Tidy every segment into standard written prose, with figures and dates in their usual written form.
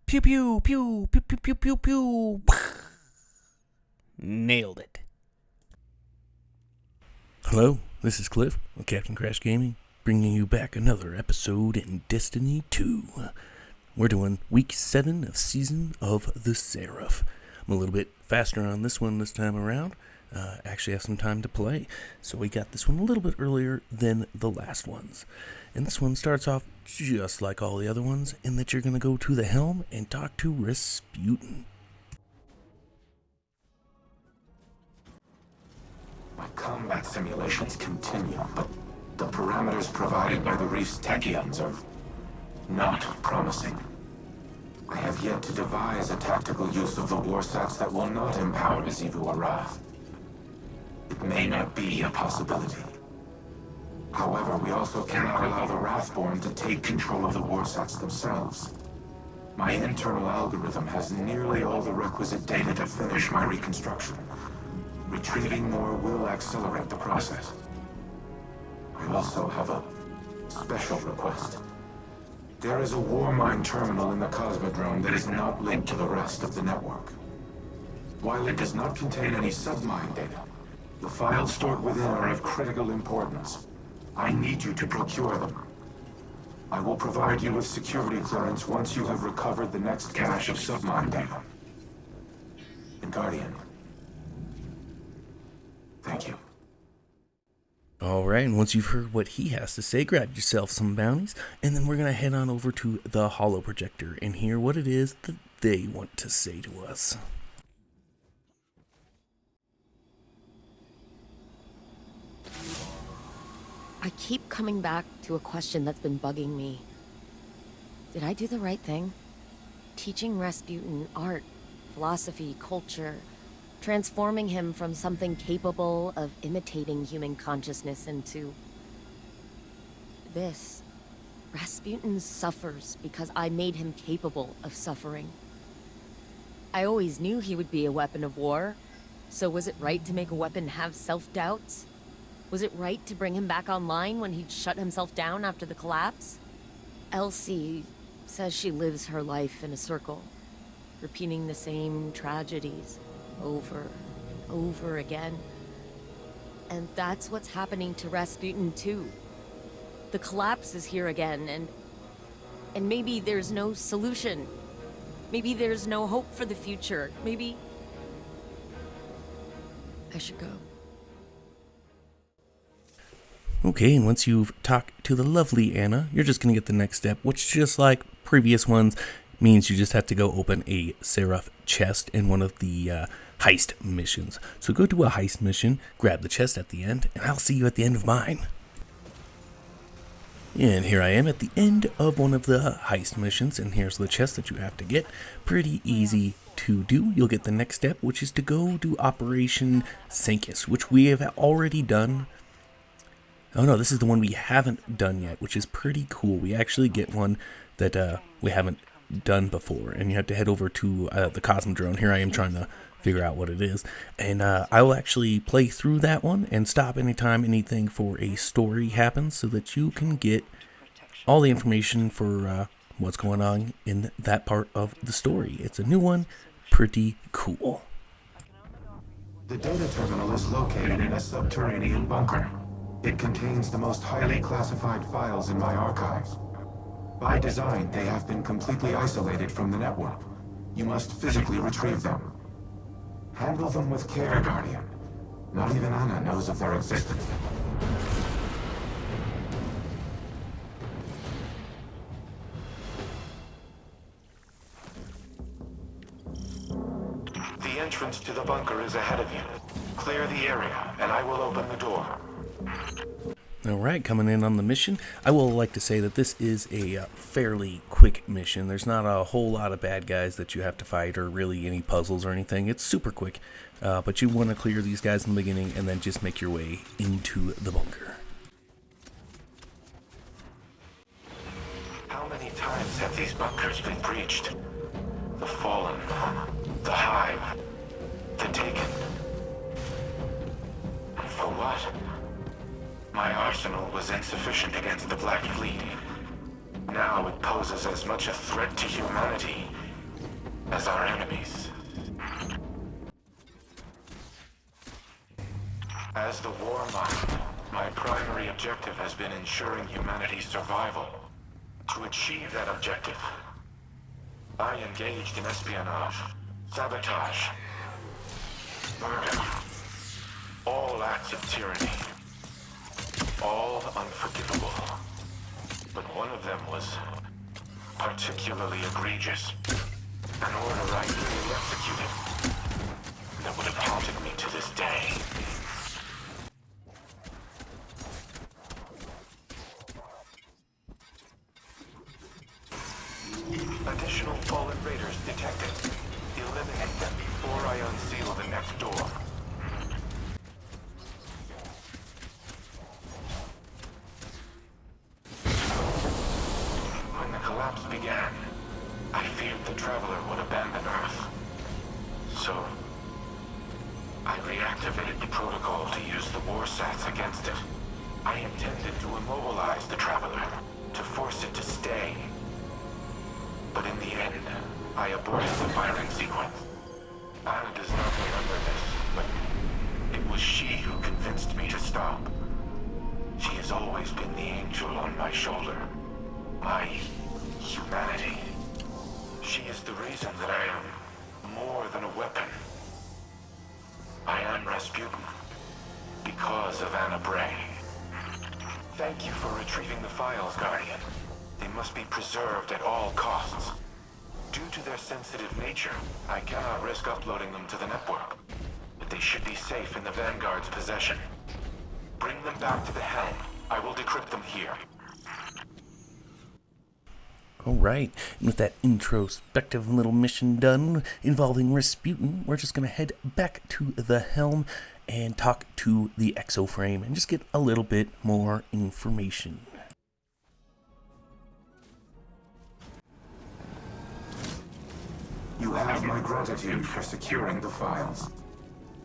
Pew pew pew pew pew pew pew pew. Nailed it. Hello, this is Cliff of Captain Crash Gaming, bringing you back another episode in Destiny 2. We're doing week 7 of Season of the Seraph. I'm a little bit faster on this one this time around. Actually have some time to play, so we got this one a little bit earlier than the last ones. And this one starts off just like all the other ones, in that you're going to go to the helm and talk to Resputin. My combat simulations continue, but the parameters provided by the reef's Techians are not promising. I have yet to devise a tactical use of the warsats that will not empower Zivu or Wrath. It may not be a possibility. However, we also cannot allow the Wrathborn to take control of the warsats themselves. My internal algorithm has nearly all the requisite data to finish my reconstruction. Retrieving more will accelerate the process. I also have a special request. There is a Warmind terminal in the Cosmodrome that is not linked to the rest of the network. While it does not contain any submind data, the files stored within are of critical importance. I need you to procure them. I will provide you with security clearance once you have recovered the next cache of submind data. And Guardian, thank you. Alright, and once you've heard what he has to say, grab yourself some bounties, and then we're going to head on over to the holo projector and hear what it is that they want to say to us. I keep coming back to a question that's been bugging me. Did I do the right thing? Teaching Resputin art, philosophy, culture, transforming him from something capable of imitating human consciousness into this. Resputin suffers because I made him capable of suffering. I always knew he would be a weapon of war, so was it right to make a weapon have self-doubts? Was it right to bring him back online when he'd shut himself down after the collapse? Elsie says she lives her life in a circle, repeating the same tragedies over and over again. And that's what's happening to Resputin too. The collapse is here again, and maybe there's no solution. Maybe there's no hope for the future. Maybe I should go. Okay, and once you've talked to the lovely Anna, you're just going to get the next step, which, just like previous ones, means you just have to go open a Seraph chest in one of the heist missions. So go to a heist mission, grab the chest at the end, and I'll see you at the end of mine. And here I am at the end of one of the heist missions, and here's the chest that you have to get. Pretty easy to do. You'll get the next step, which is to go do Operation Sancus, which we have already done. Oh no, this is the one we haven't done yet, which is pretty cool. We actually get one that we haven't done before, and you have to head over to the Cosmodrome. Here I am trying to figure out what it is, and I will actually play through that one and stop anytime anything for a story happens, so that you can get all the information for what's going on in that part of the story. It's a new one, pretty cool. The data terminal is located in a subterranean bunker. It contains the most highly classified files in my archives. By design, they have been completely isolated from the network. You must physically retrieve them. Handle them with care, Guardian. Not even Anna knows of their existence. The entrance to the bunker is ahead of you. Clear the area, and I will open the door. Alright, coming in on the mission. I will like to say that this is a fairly quick mission. There's not a whole lot of bad guys that you have to fight, or really any puzzles or anything. It's super quick, but you want to clear these guys in the beginning and then just make your way into the bunker. How many times have these bunkers been breached? The Fallen, the Hive, the Taken. And for what? My arsenal was insufficient against the Black Fleet. Now it poses as much a threat to humanity as our enemies. As the war mind, my primary objective has been ensuring humanity's survival. To achieve that objective, I engaged in espionage, sabotage, murder, all acts of tyranny, all unforgivable. But one of them was particularly egregious, an order I really executed that would have haunted me to this day. Additional fallen raiders detected. Eliminate them before I unseal the next door. When the collapse began, I feared the Traveler would abandon Earth. So, I reactivated the protocol to use the war sats against it. I intended to immobilize the Traveler, to force it to stay. But in the end, I aborted the firing sequence. Anna does not remember this, but it was she who convinced me to stop. She has always been the angel on my shoulder. My humanity. She is the reason that I am more than a weapon. I am Resputin, because of Anna Bray. Thank you for retrieving the files, Guardian. They must be preserved at all costs. Due to their sensitive nature, I cannot risk uploading them to the network. But they should be safe in the Vanguard's possession. Bring them back to the helm. I will decrypt them here. Alright, and with that introspective little mission done involving Resputin, we're just going to head back to the helm and talk to the exoframe and just get a little bit more information. You have my gratitude for securing the files.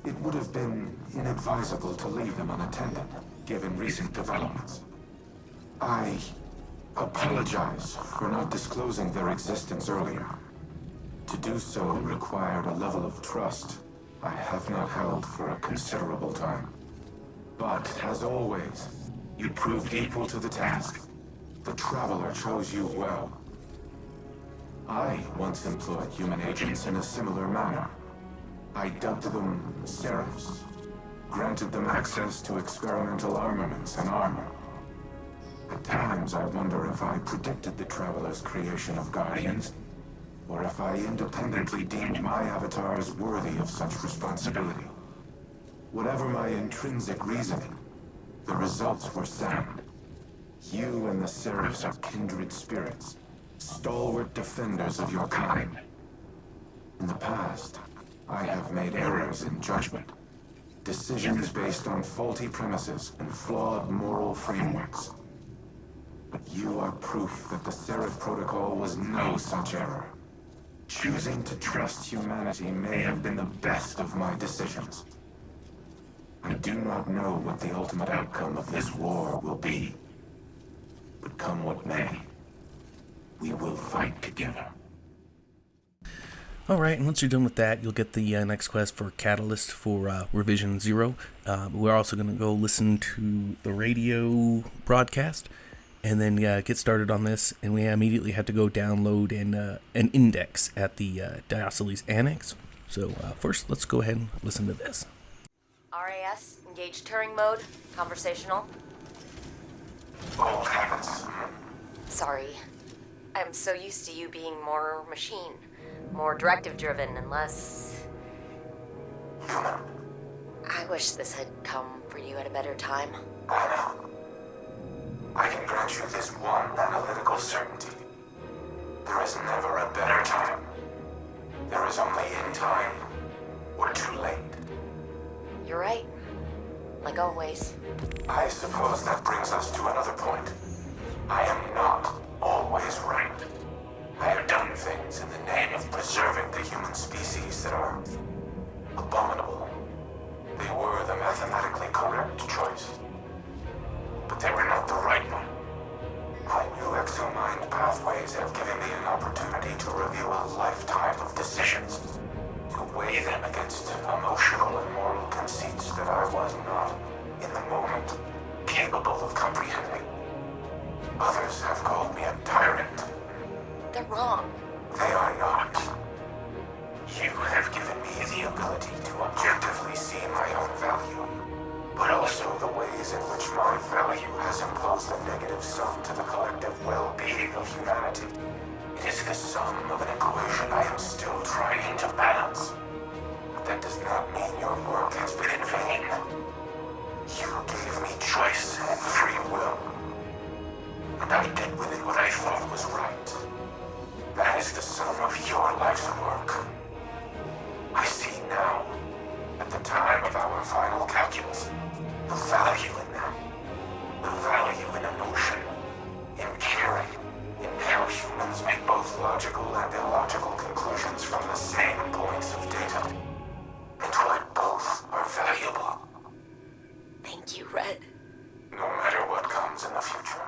It would have been inadvisable to leave them unattended, given recent developments. I apologize for not disclosing their existence earlier. To do so required a level of trust I have not held for a considerable time. But, as always, you proved equal to the task. The Traveler chose you well. I once employed human agents in a similar manner. I dubbed them Seraphs, granted them access to experimental armaments and armor. At times I wonder if I predicted the Traveler's creation of Guardians, or if I independently deemed my avatars worthy of such responsibility. Whatever my intrinsic reasoning, the results were sound. You and the Seraphs are kindred spirits, stalwart defenders of your kind. In the past, I have made errors in judgment, decisions based on faulty premises and flawed moral frameworks. But you are proof that the Seraph Protocol was no such error. Choosing to trust humanity may have been the best of my decisions. I do not know what the ultimate outcome of this war will be. But come what may, we will fight together. Alright, and once you're done with that, you'll get the next quest for Catalyst for Revision 0. We're also going to go listen to the radio broadcast, and then get started on this, and we immediately have to go download an index at the Dioceles Annex. So first, let's go ahead and listen to this. RAS, engage Turing mode, conversational. Old habits. Sorry. I'm so used to you being more machine, more directive-driven and less... Human. I wish this had come for you at a better time. I know. I can grant you this one analytical certainty. There is never a better time. There is only in time, or too late. You're right. Like always. I suppose that brings us to another point. I am not always right. I have done things in the name of preserving the human species that are abominable. They were the mathematically correct choice. But they were not the right one. My new exomind pathways have given me an opportunity to review a lifetime of decisions, to weigh them against emotional and moral conceits that I was not, in the moment, capable of comprehending. Others have called me a tyrant. They're wrong. They are not. You have given me the ability to objectively see my own value, but also the ways in which my value has imposed a negative sum to the collective well-being of humanity. It is the sum of an equation I am still trying to balance. But that does not mean your work has been in vain. You gave me choice and free will, and I did with it what I thought was right. That is the sum of your life's work. I see now, at the time of our final calculus, the value in them. The value in emotion, in caring, in how humans make both logical and illogical conclusions from the same points of data. And why both are valuable. Thank you, Red. No matter what comes in the future,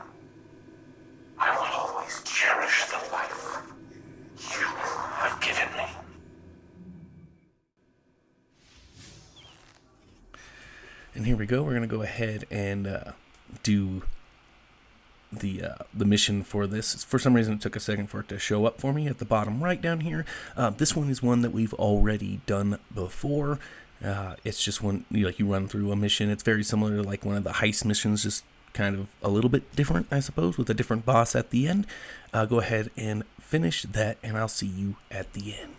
I will always cherish the life you have given me. And here we go. We're going to go ahead and do the mission for this. For some reason, it took a second for it to show up for me at the bottom right down here. This one is one that we've already done before. It's just one, you run through a mission. It's very similar to like one of the heist missions, just kind of a little bit different, I suppose, with a different boss at the end. Go ahead and finish that, and I'll see you at the end.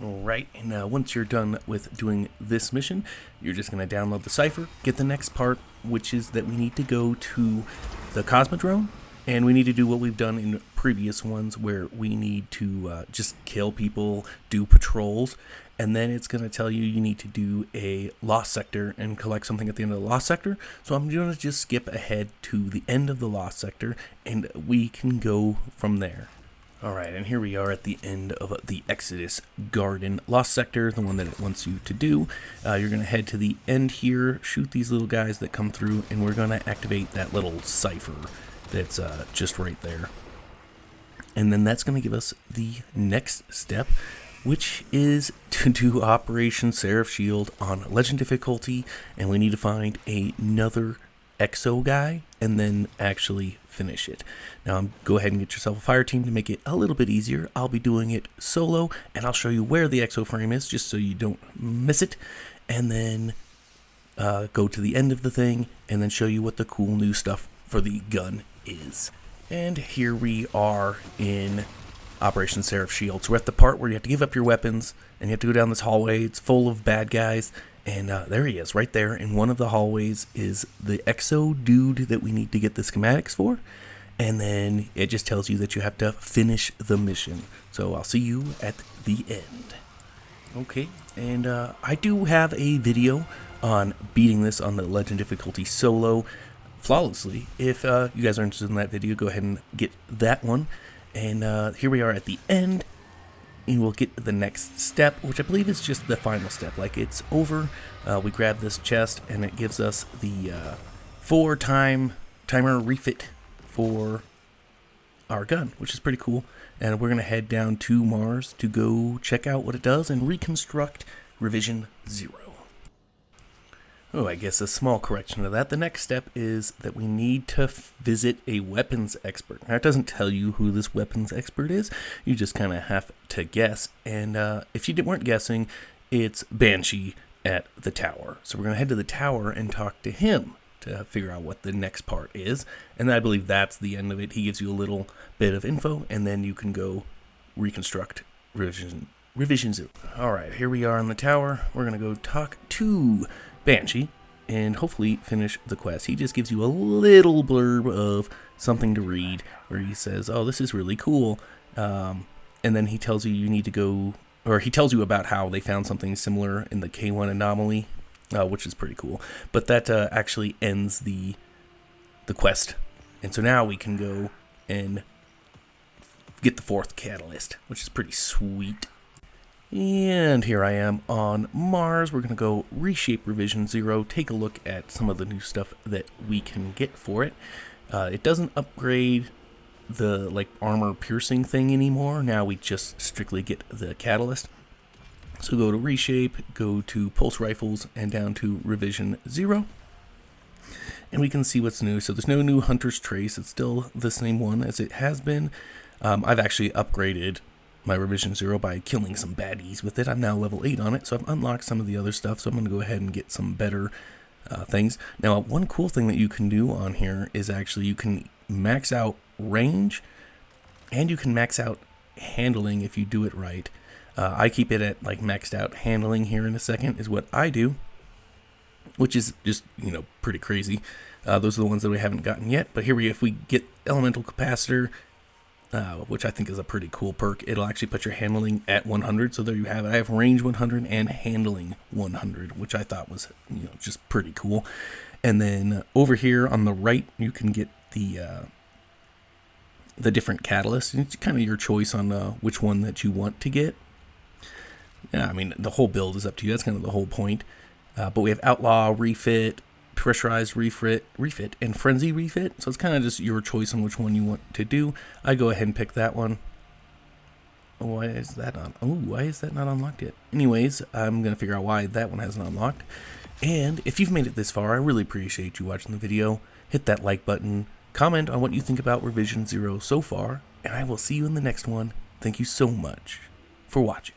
Alright, and once you're done with doing this mission, you're just going to download the cipher, get the next part, which is that we need to go to the Cosmodrome, and we need to do what we've done in previous ones, where we need to just kill people, do patrols, and then it's going to tell you need to do a lost sector and collect something at the end of the lost sector. So I'm going to just skip ahead to the end of the lost sector, and we can go from there. Alright, and here we are at the end of the Exodus Garden Lost Sector, the one that it wants you to do. You're going to head to the end here, shoot these little guys that come through, and we're going to activate that little cipher that's just right there. And then that's going to give us the next step, which is to do Operation Seraph Shield on Legend difficulty, and we need to find another Exo guy, and then actually finish it. Now, go ahead and get yourself a fire team to make it a little bit easier. I'll be doing it solo, and I'll show you where the Exo frame is, just so you don't miss it, and then go to the end of the thing, and then show you what the cool new stuff for the gun is. And here we are in Operation Seraph Shield. So we're at the part where you have to give up your weapons, and you have to go down this hallway. It's full of bad guys. And there he is, right there. In one of the hallways is the Exo dude that we need to get the schematics for. And then it just tells you that you have to finish the mission. So I'll see you at the end. Okay, and I do have a video on beating this on the Legend difficulty solo flawlessly. If you guys are interested in that video, go ahead and get that one. And here we are at the end. And we'll get the next step, which I believe is just the final step. Like, it's over. We grab this chest, and it gives us the 4-timer refit for our gun, which is pretty cool. And we're going to head down to Mars to go check out what it does and reconstruct Revision 0. Oh, I guess a small correction to that. The next step is that we need to visit a weapons expert. Now, it doesn't tell you who this weapons expert is. You just kind of have to guess. And if you weren't guessing, it's Banshee at the tower. So we're going to head to the tower and talk to him to figure out what the next part is. And I believe that's the end of it. He gives you a little bit of info, and then you can go reconstruct Revision 0. All right, here we are in the tower. We're going to go talk to Banshee and hopefully finish the quest. He just gives you a little blurb of something to read where he says, oh, this is really cool. And then he tells you need to go, or he tells you about how they found something similar in the K1 anomaly, which is pretty cool. But that actually ends the quest. And so now we can go and get the 4th catalyst, which is pretty sweet. And here I am on Mars. We're going to go reshape Revision 0, take a look at some of the new stuff that we can get for it. It doesn't upgrade the like armor piercing thing anymore. Now we just strictly get the catalyst. So go to reshape, go to pulse rifles, and down to revision 0. And we can see what's new. So there's no new hunter's trace. It's still the same one as it has been. I've actually upgraded my revision 0 by killing some baddies with it. I'm now level 8 on it, so I've unlocked some of the other stuff. So I'm going to go ahead and get some better things. Now, one cool thing that you can do on here is actually you can max out range, and you can max out handling if you do it right. I keep it at like maxed out handling here in a second is what I do, which is just, pretty crazy. Those are the ones that we haven't gotten yet. But here if we get elemental capacitor, which I think is a pretty cool perk, it'll actually put your handling at 100. So there you have it. I have range 100 and handling 100, which I thought was, just pretty cool. And then over here on the right, you can get the different catalysts. It's kind of your choice on which one that you want to get. Yeah, I mean, the whole build is up to you. That's kind of the whole point. But we have Outlaw, Refit, Pressurized Refit, and Frenzy Refit. So it's kind of just your choice on which one you want to do. I go ahead and pick that one. Why is that on? Oh, why is that not unlocked yet? Anyways, I'm going to figure out why that one hasn't unlocked. And if you've made it this far, I really appreciate you watching the video. Hit that like button. Comment on what you think about Revision 0 so far. And I will see you in the next one. Thank you so much for watching.